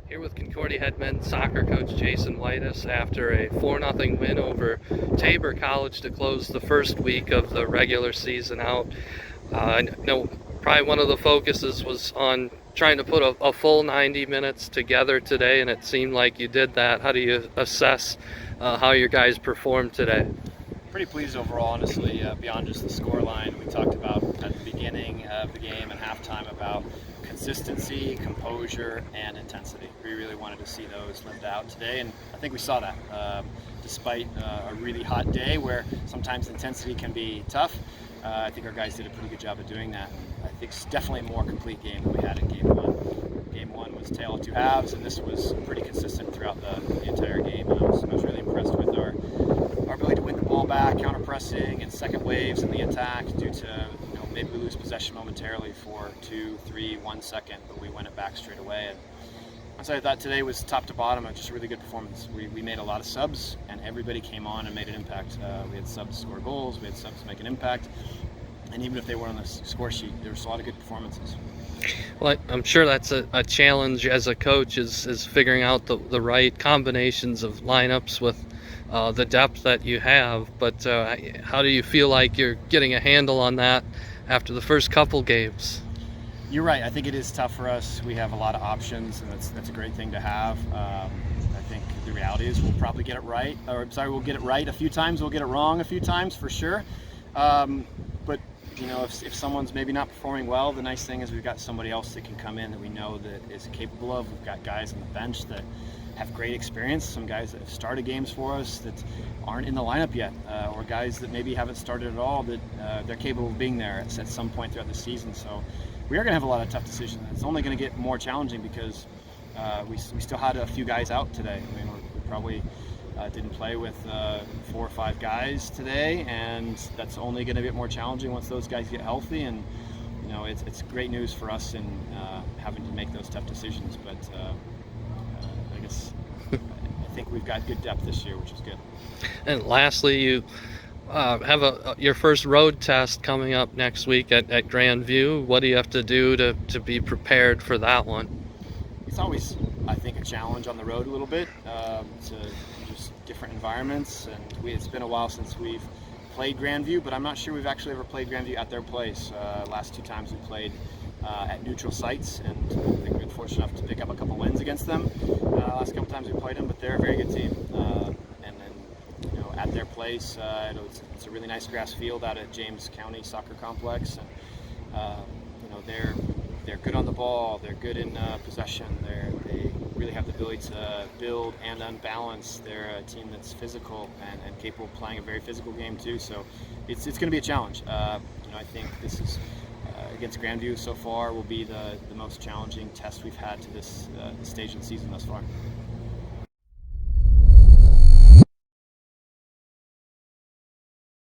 Here with Concordia head men's soccer coach Jason Weides after a 4-0 win over Tabor College to close the first week of the regular season out. I know probably one of the focuses was on trying to put a full 90 minutes together today, and it seemed like you did that. How do you assess how your guys performed today? Pretty pleased overall, honestly, beyond just the score line. We talked about at the beginning of the game and halftime about consistency, composure, and intensity. We really wanted to see those lived out today, and I think we saw that. Despite a really hot day where sometimes intensity can be tough, I think our guys did a pretty good job of doing that. And I think it's definitely a more complete game than we had in Game 1. Game 1 was tale of two halves, and this was pretty consistent throughout the entire game. And I was really impressed with our ability to win the ball back, counter-pressing, and second waves in the attack due to maybe we lose possession momentarily for 2, 3, 1 second, but we win it back straight away. And so I thought today was top to bottom just a really good performance. We made a lot of subs, and everybody came on and made an impact. We had subs score goals, we had subs make an impact, and even if they weren't on the score sheet, there was a lot of good performances. Well, I'm sure that's a challenge as a coach is figuring out the right combinations of lineups with the depth that you have, but how do you feel like you're getting a handle on that after the first couple games? You're right. I think it is tough for us. We have a lot of options, and that's a great thing to have. I think the reality is we'll probably get it right, we'll get it right a few times, we'll get it wrong a few times for sure. But if someone's maybe not performing well, the nice thing is we've got somebody else that can come in that we know that is capable of. We've got guys on the bench that have great experience, some guys that have started games for us that aren't in the lineup yet, or guys that maybe haven't started at all that they're capable of being there at some point throughout the season. So we are going to have a lot of tough decisions. It's only going to get more challenging because we still had a few guys out today. I mean, we probably didn't play with 4 or 5 guys today, and that's only going to get more challenging once those guys get healthy. And it's great news for us in having to make those tough decisions, but I guess I think we've got good depth this year, which is good. And lastly, you have your first road test coming up next week at Grandview. What do you have to do to be prepared for that one? It's always, I think, a challenge on the road a little bit, to just different environments, and it's been a while since we've played Grandview, but I'm not sure we've actually ever played Grandview at their place. Last 2 times we played at neutral sites, and I think we've been fortunate enough to pick up a couple wins against them last couple times we played them, but they're a very good team. And then at their place, it's a really nice grass field out at James County Soccer Complex, and they're good on the ball, they're good in possession, they really have the ability to build and unbalance. They're a team that's physical and capable of playing a very physical game too, so it's going to be a challenge. I think this is against Grandview so far will be the most challenging test we've had to this stage in the season thus far.